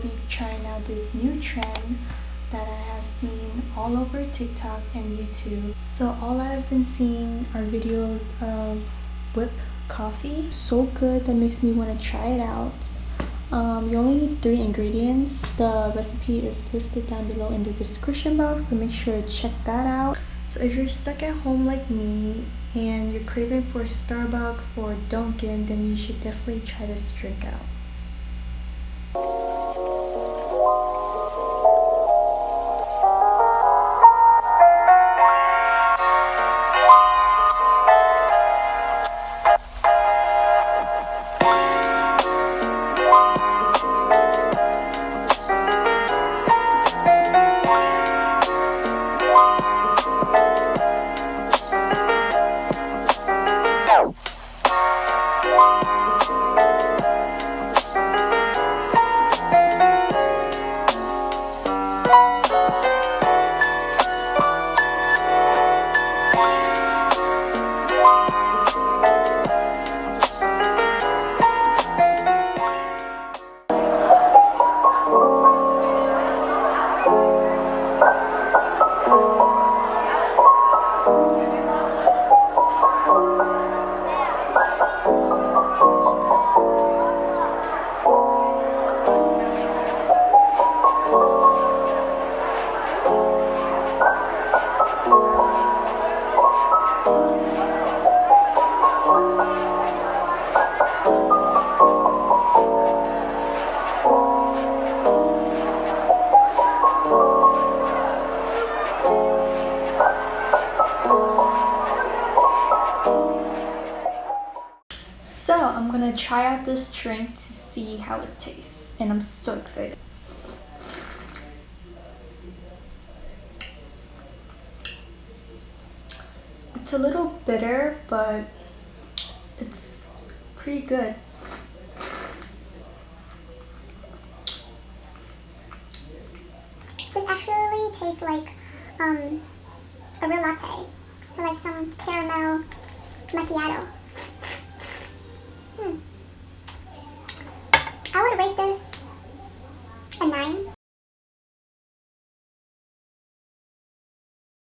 be trying out this new trend that I have seen all over TikTok and YouTube. So all I've been seeing are videos of whipped coffee. So good, that makes me want to try it out. You only need 3 ingredients. The recipe is listed down below in the description box, so make sure to check that out. So if you're stuck at home like me and you're craving for Starbucks or Dunkin', then you should definitely try this drink out. So I'm gonna try out this drink to see how it tastes, and I'm so excited. It's a little bitter, but it's pretty good. This actually tastes like a real latte, or like some caramel macchiato.